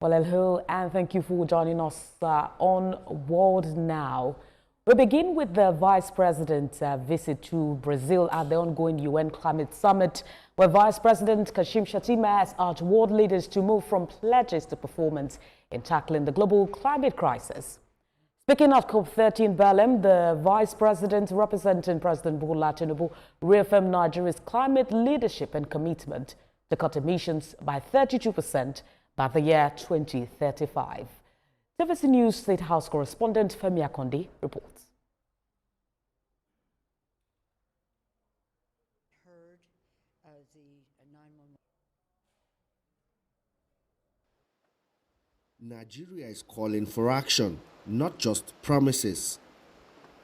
Well, hello, and thank you for joining us on World Now. We begin with the Vice President's visit to Brazil at the ongoing UN Climate Summit, where Vice President Kashim Shettima has urged world leaders to move from pledges to performance in tackling the global climate crisis. Speaking at COP30 in Belém, the Vice President representing President Bola Tinubu reaffirmed Nigeria's climate leadership and commitment to cut emissions by 32% by the year 2035. TVC News State House correspondent Femi Akonde reports. Nigeria is calling for action, not just promises.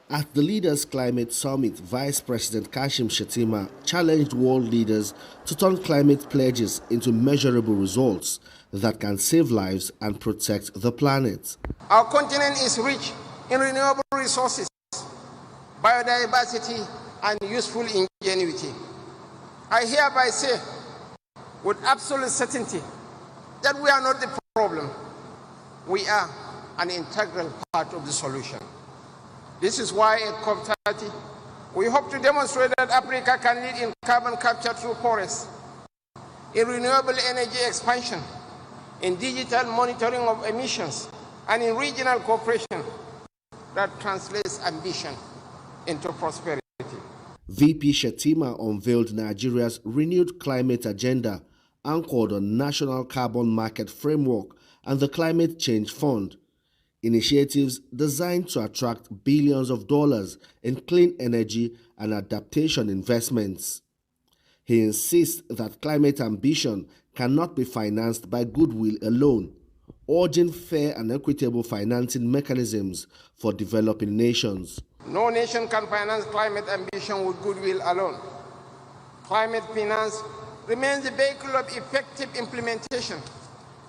At the Leaders Climate Summit, Vice President Kashim Shettima challenged world leaders to turn climate pledges into measurable results that can save lives and protect the planet. Our continent is rich in renewable resources, biodiversity, and useful ingenuity. I hereby say with absolute certainty that we are not the problem. We are an integral part of the solution. This is why at COP30, we hope to demonstrate that Africa can lead in carbon capture through forests, in renewable energy expansion, in digital monitoring of emissions, and in regional cooperation that translates ambition into prosperity. VP Shettima unveiled Nigeria's renewed climate agenda anchored on National Carbon Market Framework and the Climate Change Fund, initiatives designed to attract billions of dollars in clean energy and adaptation investments. He insists that climate ambition cannot be financed by goodwill alone, urging fair and equitable financing mechanisms for developing nations. No nation can finance climate ambition with goodwill alone. Climate finance remains the vehicle of effective implementation,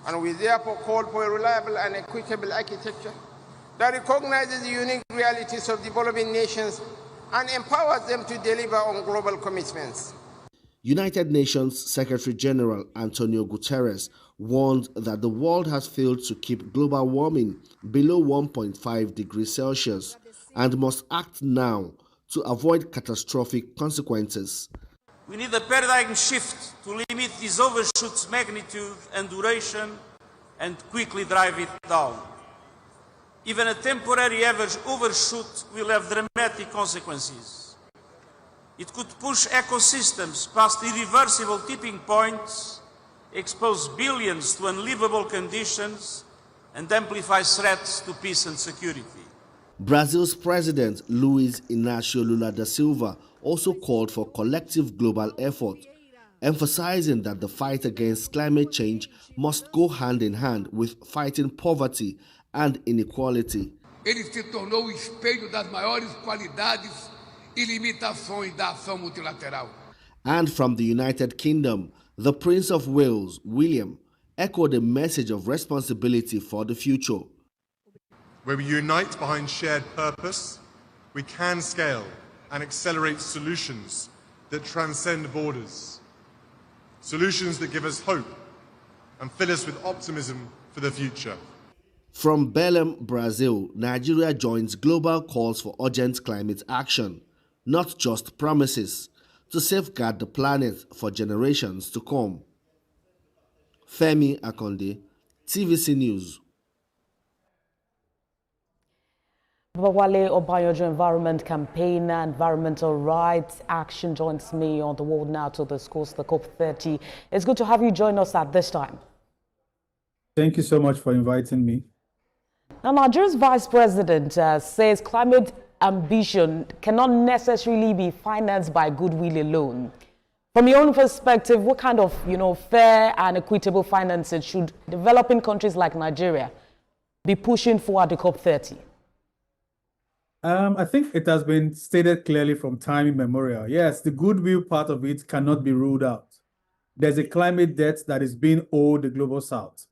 and we therefore call for a reliable and equitable architecture that recognizes the unique realities of developing nations and empowers them to deliver on global commitments. United Nations Secretary General Antonio Guterres warned that the world has failed to keep global warming below 1.5 degrees Celsius and must act now to avoid catastrophic consequences. We need a paradigm shift to limit this overshoot's magnitude and duration and quickly drive it down. Even a temporary average overshoot will have dramatic consequences. It could push ecosystems past irreversible tipping points, expose billions to unlivable conditions, and amplify threats to peace and security. Brazil's President Luiz Inácio Lula da Silva also called for collective global effort, emphasizing that the fight against climate change must go hand in hand with fighting poverty and inequality. Ele se tornou o espelho das maiores qualidades e limitações da ação multilateral. And from the United Kingdom, the Prince of Wales, William, echoed a message of responsibility for the future. Where we unite behind shared purpose, we can scale and accelerate solutions that transcend borders. Solutions that give us hope and fill us with optimism for the future. From Belém, Brazil, Nigeria joins global calls for urgent climate action, not just promises, to safeguard the planet for generations to come. Femi Akonde, TVC News. Babawale Obayojo Environment Campaigner, Environmental Rights Action joins me on the World Now to discuss the COP30. It's good to have you join us at this time. Thank you so much for inviting me. Now, Nigeria's Vice President says climate ambition cannot necessarily be financed by goodwill alone. From your own perspective, what kind of, fair and equitable financing should developing countries like Nigeria be pushing for at the COP30? I think it has been stated clearly from time immemorial. Yes, the goodwill part of it cannot be ruled out. There's a climate debt that is being owed the Global South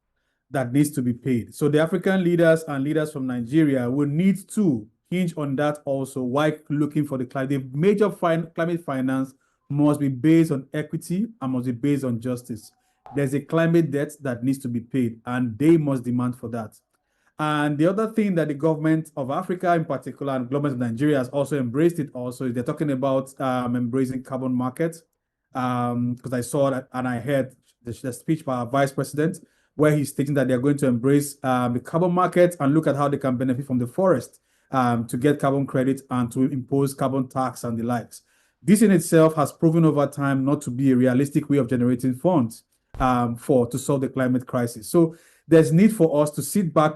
that needs to be paid. So the African leaders and leaders from Nigeria will need to hinge on that also while looking for the climate. The major climate finance must be based on equity and must be based on justice. There's a climate debt that needs to be paid, and they must demand for that. And the other thing that the government of Africa in particular and government of Nigeria has also embraced it also is they're talking about embracing carbon markets. Because I saw that and I heard the speech by our vice president where he's stating that they're going to embrace the carbon market and look at how they can benefit from the forest to get carbon credit and to impose carbon tax and the likes. This in itself has proven over time not to be a realistic way of generating funds to solve the climate crisis. So there's need for us to sit back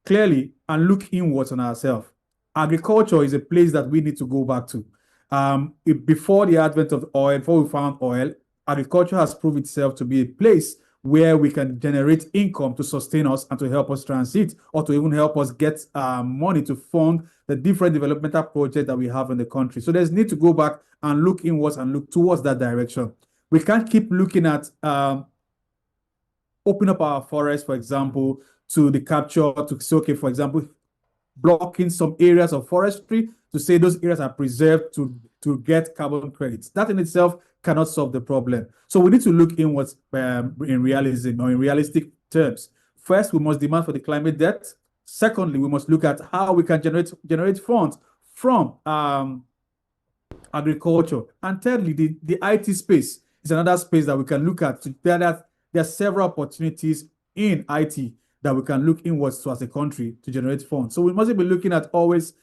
clearly and look inwards on ourselves. Agriculture is a place that we need to go back to. Before the advent of oil, before we found oil, agriculture has proved itself to be a place where we can generate income to sustain us and to help us transit or to even help us get money to fund the different developmental projects that we have in the country. So there's need to go back and look inwards and look towards that direction. We can't keep looking at open up our forests, for example, to the capture, to say, okay, for example, blocking some areas of forestry to say those areas are preserved to get carbon credits. That in itself cannot solve the problem. So we need to look inwards in realism or in realistic terms. First, we must demand for the climate debt. Secondly, we must look at how we can generate funds from agriculture. And thirdly, the IT space is another space that we can look at. There are several opportunities in IT that we can look inwards to as a country to generate funds. So we must be looking at always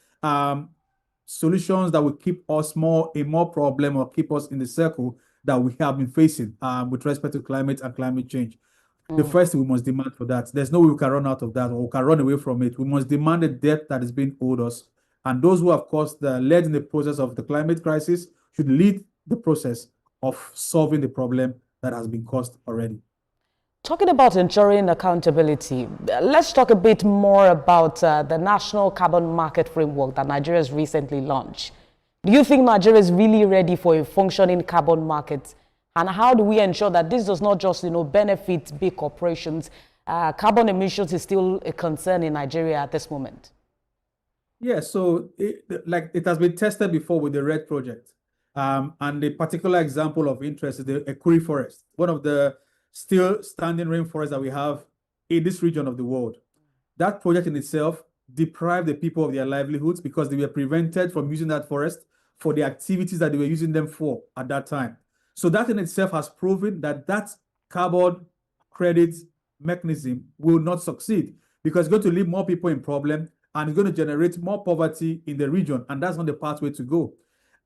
solutions that will keep us a more problem or keep us in the circle that we have been facing with respect to climate and climate change. The first thing we must demand for that. There's no way we can run out of that or we can run away from it. We must demand the debt that is being owed us. And those who have led in the process of the climate crisis should lead the process of solving the problem that has been caused already. Talking about ensuring accountability, let's talk a bit more about the National Carbon Market Framework that Nigeria has recently launched. Do you think Nigeria is really ready for a functioning carbon market? And how do we ensure that this does not just, benefit big corporations? Carbon emissions is still a concern in Nigeria at this moment. Yeah, so it has been tested before with the RED project. And the particular example of interest is the Ekuri forest, one of the still standing rainforests that we have in this region of the world. That project in itself deprived the people of their livelihoods because they were prevented from using that forest for the activities that they were using them for at that time. So that in itself has proven that that carbon credit mechanism will not succeed because it's going to leave more people in problem and it's going to generate more poverty in the region, and that's not the pathway to go.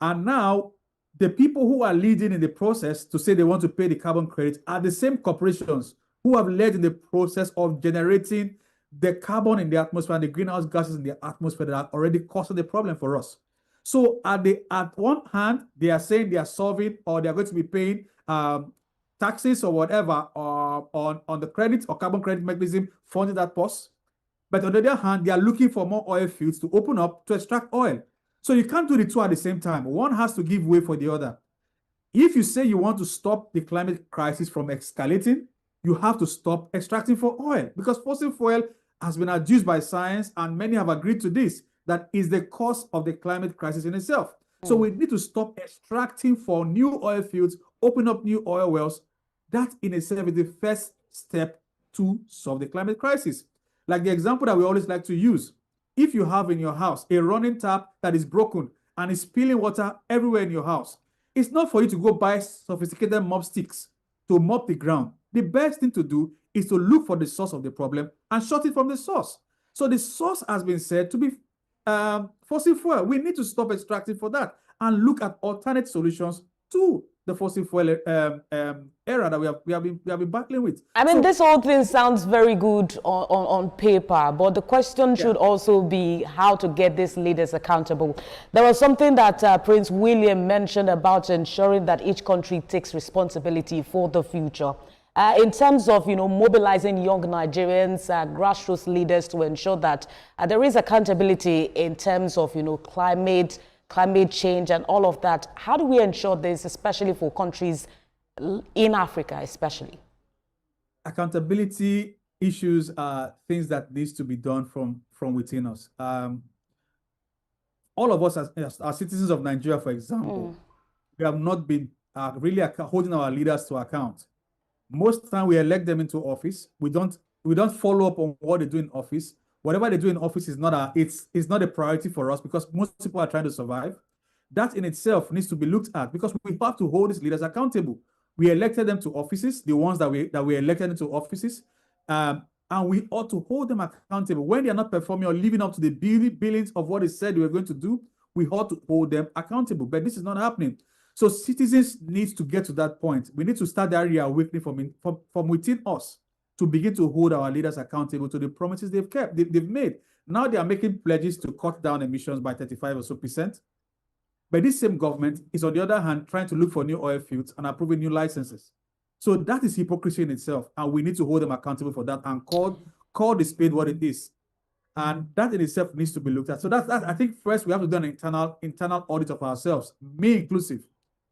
And now the people who are leading in the process to say they want to pay the carbon credit are the same corporations who have led in the process of generating the carbon in the atmosphere and the greenhouse gases in the atmosphere that are already causing the problem for us. So at one hand, they are saying they are solving or they are going to be paying taxes or whatever on the credit or carbon credit mechanism funding that pause. But on the other hand, they are looking for more oil fields to open up to extract oil. So you can't do the two at the same time. One has to give way for the other. If you say you want to stop the climate crisis from escalating, you have to stop extracting for oil because fossil fuel has been adduced by science and many have agreed to this, that is the cause of the climate crisis in itself. So we need to stop extracting for new oil fields, open up new oil wells. That in itself is the first step to solve the climate crisis. Like the example that we always like to use. If you have in your house a running tap that is broken and is spilling water everywhere in your house, it's not for you to go buy sophisticated mop sticks to mop the ground. The best thing to do is to look for the source of the problem and shut it from the source. So the source has been said to be fossil fuel. We need to stop extracting for that and look at alternate solutions to the fossil fuel era that we have been battling with. I mean, this whole thing sounds very good on paper, but the question should also be how to get these leaders accountable. There was something that Prince William mentioned about ensuring that each country takes responsibility for the future. In terms of, mobilizing young Nigerians, grassroots leaders to ensure that there is accountability in terms of, climate change and all of that. How do we ensure this, especially for countries in Africa, especially? Accountability issues are things that needs to be done from within us. All of us as citizens of Nigeria, for example, we have not been really holding our leaders to account. Most time we elect them into office. We don't follow up on what they do in office. Whatever they do in office is not a priority for us because most people are trying to survive. That in itself needs to be looked at because we have to hold these leaders accountable. We elected them to offices, the ones that we elected into offices, and we ought to hold them accountable. When they are not performing or living up to the billings of what they said they were going to do, we ought to hold them accountable. But this is not happening. So citizens need to get to that point. We need to start that reawakening from within us to begin to hold our leaders accountable to the promises they've kept, they've made. Now they are making pledges to cut down emissions by 35% or so. But this same government is, on the other hand, trying to look for new oil fields and approving new licenses. So that is hypocrisy in itself, and we need to hold them accountable for that and call the spade what it is. And that in itself needs to be looked at. So that's I think first we have to do an internal audit of ourselves, me inclusive.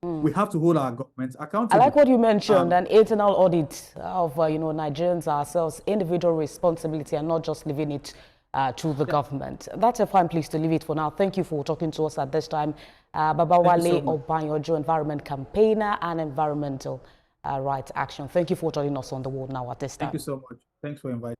We have to hold our government accountable. I like what you mentioned, an internal audit of Nigerians ourselves, individual responsibility, and not just leaving it to the government. That's a fine place to leave it for now. Thank you for talking to us at this time. Babawale Obanyojo, environment campaigner and environmental rights action. Thank you for joining us on The World Now at this time. Thank you so much. Thanks for inviting.